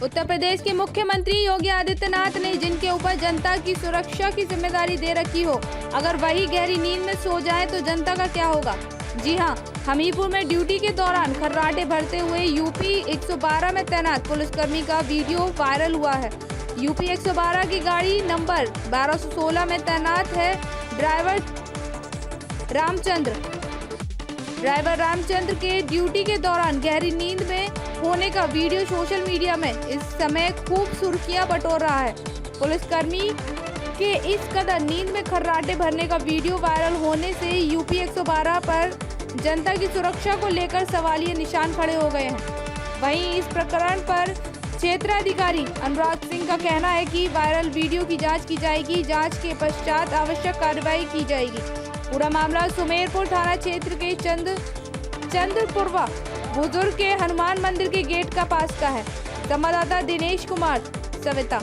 उत्तर प्रदेश के मुख्यमंत्री योगी आदित्यनाथ ने जिनके ऊपर जनता की सुरक्षा की जिम्मेदारी दे रखी हो, अगर वही गहरी नींद में सो जाए तो जनता का क्या होगा। जी हां, हमीरपुर में ड्यूटी के दौरान खर्राटे भरते हुए यूपी 112 में तैनात पुलिसकर्मी का वीडियो वायरल हुआ है। यूपी 112 की गाड़ी नंबर 1216 में तैनात है ड्राइवर रामचंद्र के ड्यूटी के दौरान गहरी नींद में होने का वीडियो सोशल मीडिया में इस समय खूब सुर्खियां बटोर रहा है। पुलिसकर्मी के इस कदर नींद में खर्राटे भरने का वीडियो वायरल होने से यूपी 112 पर जनता की सुरक्षा को लेकर सवालिया निशान खड़े हो गए हैं। वहीं इस प्रकरण पर क्षेत्राधिकारी अनुराग सिंह का कहना है कि वायरल वीडियो की जांच की जाएगी। जांच के पश्चात आवश्यक कार्रवाई की जाएगी। पूरा मामला सुमेरपुर थाना क्षेत्र के चंद्रपुरवा बुजुर्ग के हनुमान मंदिर के गेट का पास का है। संवाददाता दिनेश कुमार, सविता।